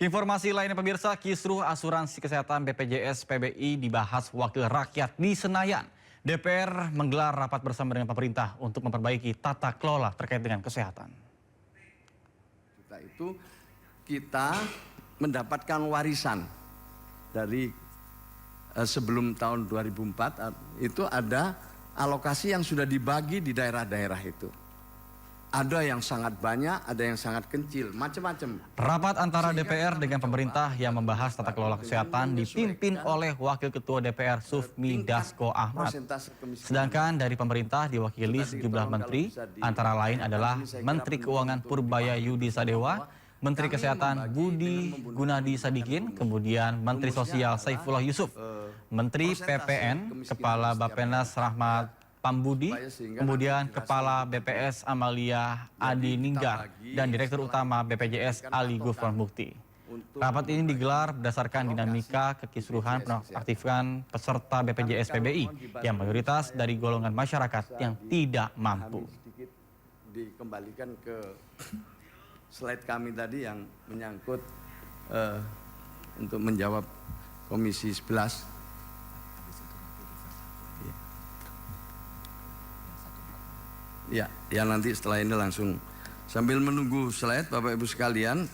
Informasi lainnya pemirsa, kisruh asuransi kesehatan BPJS PBI dibahas Wakil Rakyat di Senayan. DPR menggelar rapat bersama dengan pemerintah untuk memperbaiki tata kelola terkait dengan kesehatan. Itu kita mendapatkan warisan dari sebelum tahun 2004, itu ada alokasi yang sudah dibagi di daerah-daerah itu. Ada yang sangat banyak, ada yang sangat kecil, macam-macam. Rapat antara DPR dengan pemerintah yang membahas tata kelola kesehatan dipimpin oleh Wakil Ketua DPR Sufmi Dasko Ahmad. Sedangkan dari pemerintah diwakili sejumlah menteri, antara lain adalah Menteri Keuangan Purbaya Yudi Sadewa, Menteri Kesehatan Budi Gunadi Sadikin, kemudian Menteri Sosial Saifullah Yusuf, Menteri PPN, Kepala Bappenas Rahmat Pambudi, kemudian Kepala BPS Amalia Adi Ninggar, dan Direktur Utama BPJS Ali Gufron Mukti. Rapat ini digelar berdasarkan dinamika kekisruhan penonaktifkan peserta BPJS PBI yang mayoritas dari golongan masyarakat yang tidak mampu. Dikembalikan ke slide kami tadi yang menyangkut untuk menjawab Komisi 11. Ya, nanti setelah ini langsung sambil menunggu slide Bapak Ibu sekalian,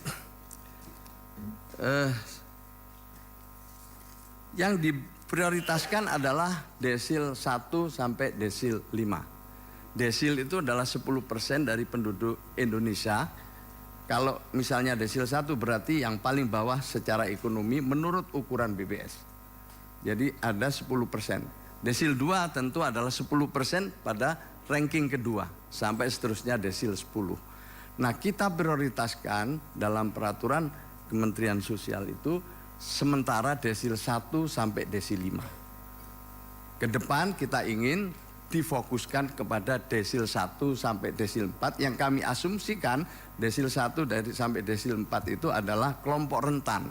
yang diprioritaskan adalah desil 1 sampai desil 5. Desil itu adalah 10% dari penduduk Indonesia. Kalau misalnya desil 1 berarti yang paling bawah secara ekonomi menurut ukuran BPS. Jadi ada 10%. Desil 2 tentu adalah 10% pada ranking kedua sampai seterusnya desil 10. Nah, kita prioritaskan dalam peraturan Kementerian Sosial itu sementara desil 1 sampai desil 5. Ke depan kita ingin difokuskan kepada desil 1 sampai desil 4 yang kami asumsikan desil 1 sampai desil 4 itu adalah kelompok rentan,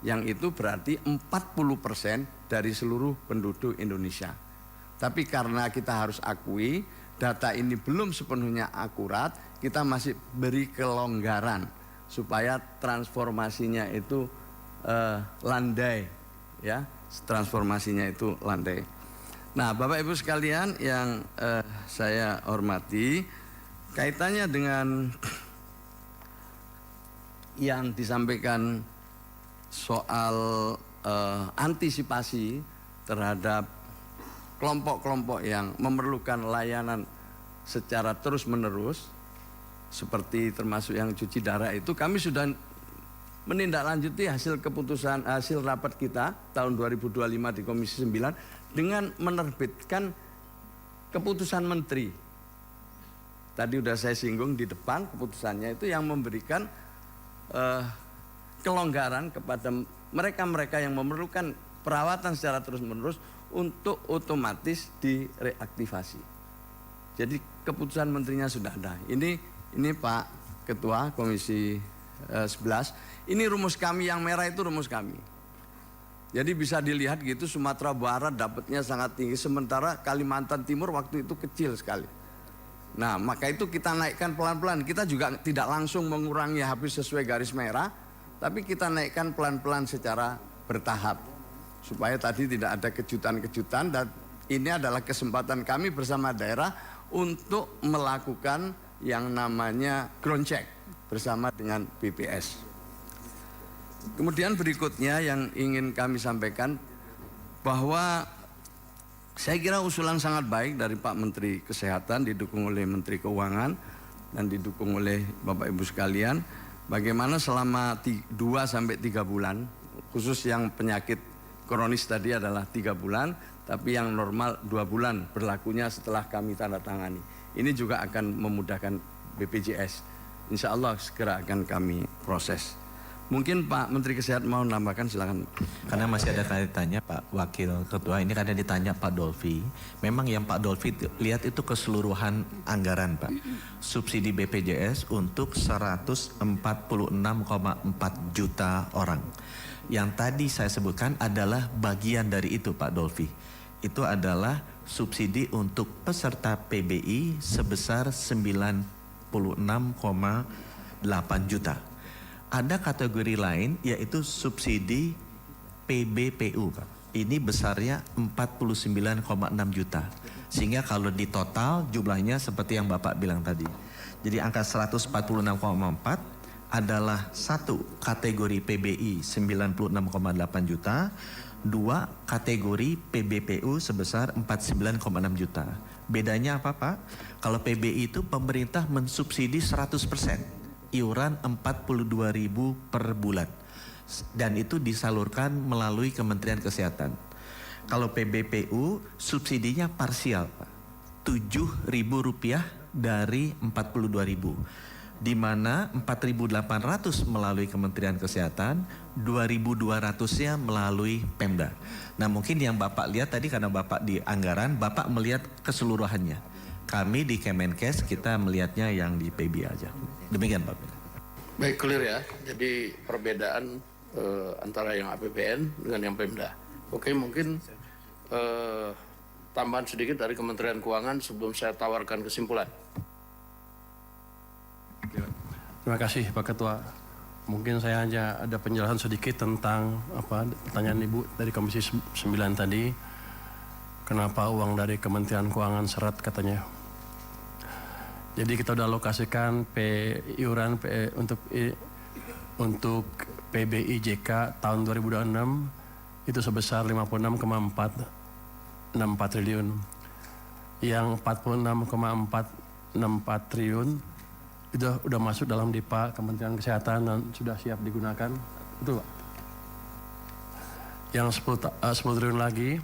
yang itu berarti 40% dari seluruh penduduk Indonesia. Tapi karena kita harus akui data ini belum sepenuhnya akurat, kita masih beri kelonggaran supaya transformasinya itu landai, ya, transformasinya itu landai. Nah, Bapak Ibu sekalian yang saya hormati, kaitannya dengan yang disampaikan soal antisipasi terhadap kelompok-kelompok yang memerlukan layanan secara terus-menerus, seperti termasuk yang cuci darah itu, kami sudah menindaklanjuti hasil keputusan, hasil rapat kita tahun 2025 di Komisi 9 dengan menerbitkan keputusan menteri. Tadi sudah saya singgung di depan, keputusannya itu yang memberikan kelonggaran kepada mereka-mereka yang memerlukan perawatan secara terus-menerus untuk otomatis direaktivasi. Jadi keputusan menterinya sudah ada. Ini Pak Ketua Komisi 11. Ini rumus kami, yang merah itu rumus kami. Jadi bisa dilihat gitu, Sumatera Barat dapatnya sangat tinggi, sementara Kalimantan Timur waktu itu kecil sekali. Nah, maka itu kita naikkan pelan-pelan. Kita juga tidak langsung mengurangi habis sesuai garis merah, tapi kita naikkan pelan-pelan secara bertahap, supaya tadi tidak ada kejutan-kejutan. Dan ini adalah kesempatan kami bersama daerah untuk melakukan yang namanya ground check bersama dengan BPS. Kemudian berikutnya yang ingin kami sampaikan, bahwa saya kira usulan sangat baik dari Pak Menteri Kesehatan, didukung oleh Menteri Keuangan dan didukung oleh Bapak Ibu sekalian, bagaimana selama 2-3 bulan, khusus yang penyakit kronis tadi adalah 3 bulan, tapi yang normal 2 bulan berlakunya setelah kami tanda tangani. Ini juga akan memudahkan BPJS. Insya Allah segera akan kami proses. Mungkin Pak Menteri Kesehatan mau nambahkan, silakan. Karena masih ada tanya Pak Wakil Ketua, ini karena ditanya Pak Dolfi. Memang yang Pak Dolfi lihat itu keseluruhan anggaran Pak. Subsidi BPJS untuk 146,4 juta orang. Yang tadi saya sebutkan adalah bagian dari itu Pak Dolfi. Itu adalah subsidi untuk peserta PBI sebesar 96,8 juta. Ada kategori lain yaitu subsidi PBPU, Pak. Ini besarnya 49,6 juta. Sehingga kalau di total jumlahnya seperti yang Bapak bilang tadi. Jadi angka 146,4 adalah satu kategori PBI 96,8 juta, dua kategori PBPU sebesar 49,6 juta. Bedanya apa, Pak? Kalau PBI itu pemerintah mensubsidi 100%, iuran 42.000 per bulan. Dan itu disalurkan melalui Kementerian Kesehatan. Kalau PBPU subsidinya parsial, Pak. Rp7.000 dari 42.000. Di mana 4.800 melalui Kementerian Kesehatan, 2.200-nya melalui Pemda. Nah, mungkin yang Bapak lihat tadi karena Bapak di anggaran, Bapak melihat keseluruhannya. Kami di Kemenkes kita melihatnya yang di PB aja. Demikian, Pak. Baik, clear ya. Jadi perbedaan antara yang APBN dengan yang Pemda. Oke, mungkin tambahan sedikit dari Kementerian Keuangan sebelum saya tawarkan kesimpulan. Terima kasih Pak Ketua. Mungkin saya hanya ada penjelasan sedikit tentang pertanyaan Ibu dari Komisi 9 tadi. Kenapa uang dari Kementerian Keuangan seret katanya. Jadi kita udah alokasikan iuran untuk PBIJK tahun 2026 itu sebesar 56,464 triliun. Yang 46,464 triliun itu udah masuk dalam DIPA Kementerian Kesehatan dan sudah siap digunakan. Betul, Pak? Yang 10 triliun lagi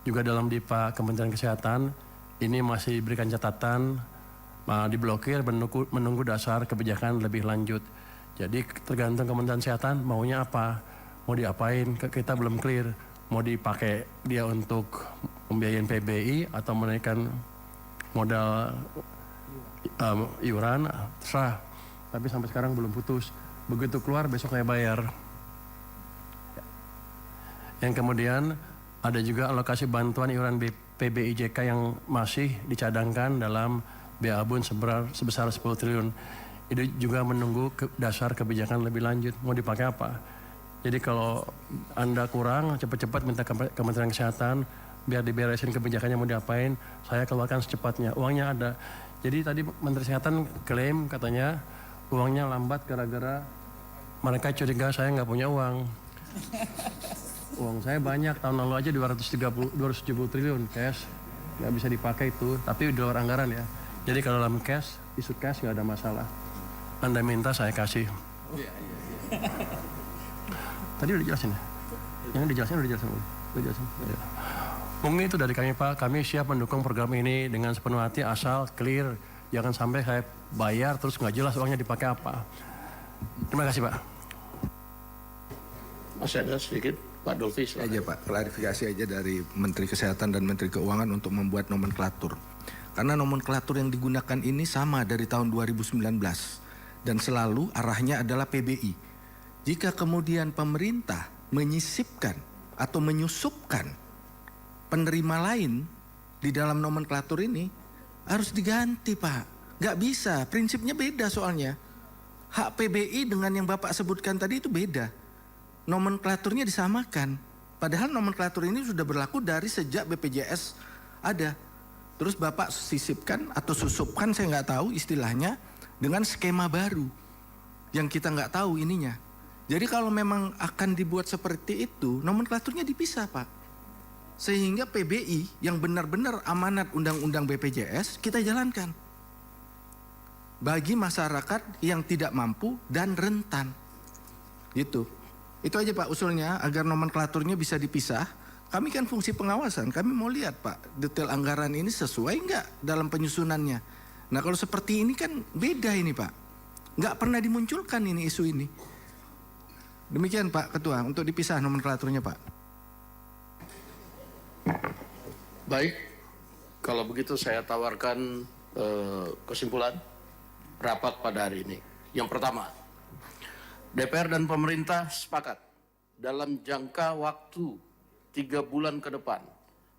juga dalam DIPA Kementerian Kesehatan ini masih diberikan catatan diblokir menunggu dasar kebijakan lebih lanjut. Jadi tergantung Kementerian Kesehatan maunya apa, mau diapain, kita belum clear. Mau dipakai dia untuk pembiayaan PBI atau menaikkan modal iuran, terserah. Tapi sampai sekarang belum putus. Begitu keluar besok saya bayar. Yang kemudian ada juga alokasi bantuan iuran PBIJK yang masih dicadangkan dalam BABUN sebesar 10 triliun. Itu juga menunggu dasar kebijakan lebih lanjut. Mau dipakai apa? Jadi kalau Anda kurang, cepat-cepat minta Kementerian Kesehatan biar diberesin kebijakannya mau diapain, saya keluarkan secepatnya. Uangnya ada. Jadi tadi Menteri Kesehatan klaim katanya uangnya lambat gara-gara mereka curiga saya nggak punya uang. Uang saya banyak, tahun lalu aja 270 triliun cash. Nggak bisa dipakai itu, tapi di luar anggaran ya. Jadi kalau dalam cash, isu cash nggak ada masalah. Anda minta saya kasih. Tadi udah jelasin ya? Yang dijelasin udah jelasin. Ya. Mungkin itu dari kami Pak. Kami siap mendukung program ini dengan sepenuh hati asal clear. Jangan sampai saya bayar terus nggak jelas uangnya dipakai apa. Terima kasih Pak. Masih ada sedikit Pak Dolfi. Aja Pak, klarifikasi aja dari Menteri Kesehatan dan Menteri Keuangan untuk membuat nomenklatur. Karena nomenklatur yang digunakan ini sama dari tahun 2019 dan selalu arahnya adalah PBI. Jika kemudian pemerintah menyisipkan atau menyusupkan penerima lain di dalam nomenklatur ini harus diganti Pak. Nggak bisa, prinsipnya beda soalnya. Hak PBI dengan yang Bapak sebutkan tadi itu beda. Nomenklaturnya disamakan. Padahal nomenklatur ini sudah berlaku dari sejak BPJS ada. Terus Bapak sisipkan atau susupkan, saya nggak tahu istilahnya, dengan skema baru yang kita nggak tahu ininya. Jadi kalau memang akan dibuat seperti itu, nomenklaturnya dipisah Pak. Sehingga PBI yang benar-benar amanat undang-undang BPJS kita jalankan. Bagi masyarakat yang tidak mampu dan rentan. Gitu. Itu aja Pak usulnya agar nomenklaturnya bisa dipisah. Kami kan fungsi pengawasan, kami mau lihat Pak detail anggaran ini sesuai nggak dalam penyusunannya. Nah kalau seperti ini kan beda ini Pak. Nggak pernah dimunculkan ini isu ini. Demikian Pak Ketua untuk dipisah nomenklaturnya Pak. Baik, kalau begitu saya tawarkan kesimpulan rapat pada hari ini. Yang pertama, DPR dan pemerintah sepakat dalam jangka waktu 3 bulan ke depan,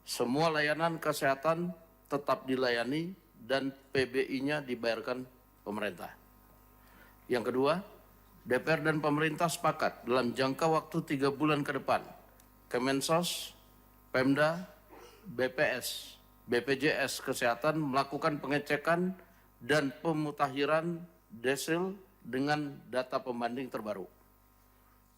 semua layanan kesehatan tetap dilayani dan PBI-nya dibayarkan pemerintah. Yang kedua, DPR dan pemerintah sepakat dalam jangka waktu 3 bulan ke depan, Kemensos, Pemda, BPS, BPJS Kesehatan melakukan pengecekan dan pemutakhiran desil dengan data pembanding terbaru.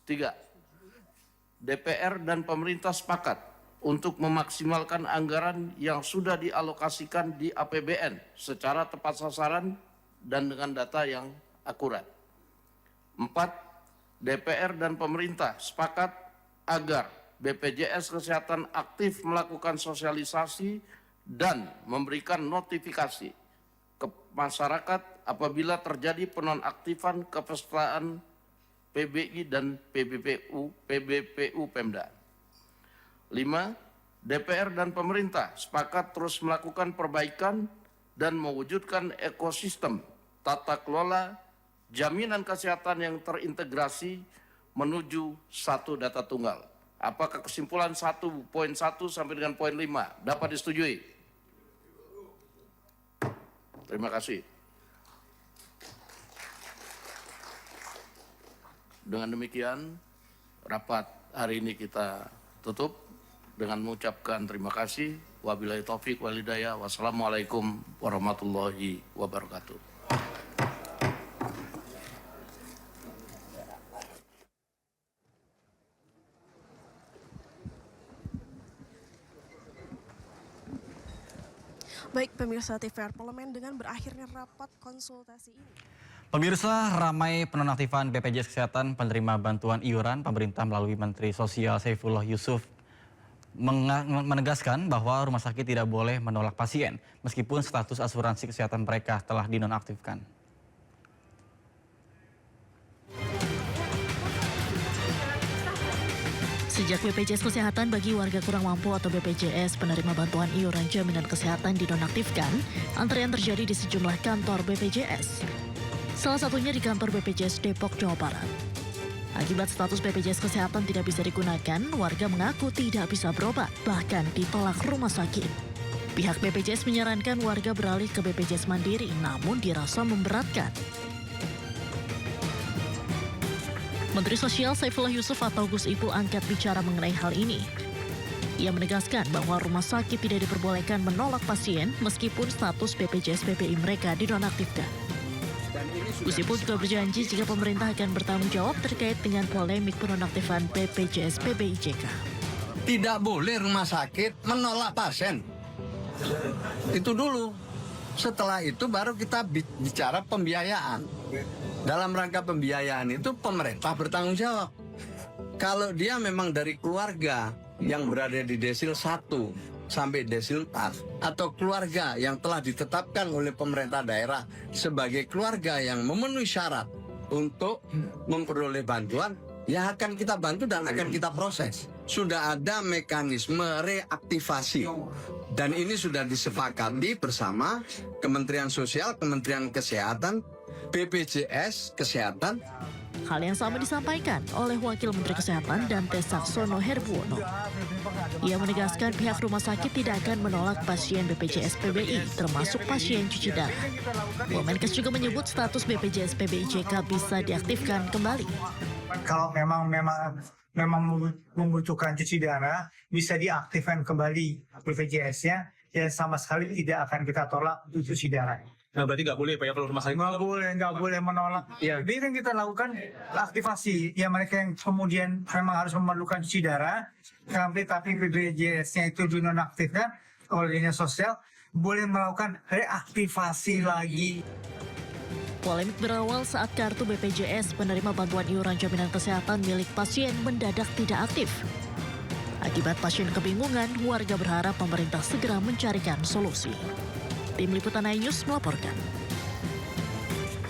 3. DPR dan pemerintah sepakat untuk memaksimalkan anggaran yang sudah dialokasikan di APBN secara tepat sasaran dan dengan data yang akurat. 4. DPR dan pemerintah sepakat agar BPJS Kesehatan aktif melakukan sosialisasi dan memberikan notifikasi ke masyarakat apabila terjadi penonaktifan kepesertaan PBI dan PBPU Pemda. 5. DPR dan pemerintah sepakat terus melakukan perbaikan dan mewujudkan ekosistem tata kelola jaminan kesehatan yang terintegrasi menuju satu data tunggal. Apakah kesimpulan 1.1 sampai dengan poin 5 dapat disetujui? Terima kasih. Dengan demikian, rapat hari ini kita tutup dengan mengucapkan terima kasih. Wabillahi taufik wal hidayah. Wassalamualaikum warahmatullahi wabarakatuh. Baik, pemirsa TVR Parlemen, dengan berakhirnya rapat konsultasi ini. Pemirsa, ramai penonaktifan BPJS Kesehatan penerima bantuan iuran pemerintah melalui Menteri Sosial Saifullah Yusuf menegaskan bahwa rumah sakit tidak boleh menolak pasien meskipun status asuransi kesehatan mereka telah dinonaktifkan. Sejak BPJS Kesehatan bagi warga kurang mampu atau BPJS penerima bantuan iuran jaminan kesehatan dinonaktifkan, antrean terjadi di sejumlah kantor BPJS. Salah satunya di kantor BPJS Depok, Jawa Barat. Akibat status BPJS Kesehatan tidak bisa digunakan, warga mengaku tidak bisa berobat, bahkan ditolak rumah sakit. Pihak BPJS menyarankan warga beralih ke BPJS Mandiri, namun dirasa memberatkan. Menteri Sosial Saifullah Yusuf atau Gus Ipul angkat bicara mengenai hal ini. Ia menegaskan bahwa rumah sakit tidak diperbolehkan menolak pasien meskipun status BPJS PBI mereka dinonaktifkan. Gus Ipul juga berjanji jika pemerintah akan bertanggung jawab terkait dengan polemik penonaktifan BPJS PBI JK. Tidak boleh rumah sakit menolak pasien. Itu dulu. Setelah itu baru kita bicara pembiayaan. Dalam rangka pembiayaan itu pemerintah bertanggung jawab. Kalau dia memang dari keluarga yang berada di desil 1 sampai desil 4 atau keluarga yang telah ditetapkan oleh pemerintah daerah sebagai keluarga yang memenuhi syarat untuk memperoleh bantuan, ya akan kita bantu dan akan kita proses. Sudah ada mekanisme reaktivasi dan ini sudah disepakati bersama Kementerian Sosial, Kementerian Kesehatan, BPJS Kesehatan. Hal yang sama disampaikan oleh Wakil Menteri Kesehatan Dante Saxono Herbuono. Ia menegaskan pihak rumah sakit tidak akan menolak pasien BPJS PBI, termasuk pasien cuci darah. Wamenkes juga menyebut status BPJS PBI JK bisa diaktifkan kembali. Kalau memang membutuhkan cuci darah, bisa diaktifkan kembali BPJS-nya, ya sama sekali tidak akan kita tolak untuk cuci darah. Nah, berarti nggak boleh Pak ya kalau rumah sakit? Nggak boleh menolak. Ya. Jadi kan kita lakukan aktivasi. Ya mereka yang kemudian memang harus memerlukan cuci darah, tapi BPJS-nya itu dinonaktifkan oleh Dinas Sosial, boleh melakukan reaktivasi lagi. Polemik berawal saat kartu BPJS penerima bantuan iuran jaminan kesehatan milik pasien mendadak tidak aktif. Akibat pasien kebingungan, warga berharap pemerintah segera mencarikan solusi. Tim Liputan iNews melaporkan.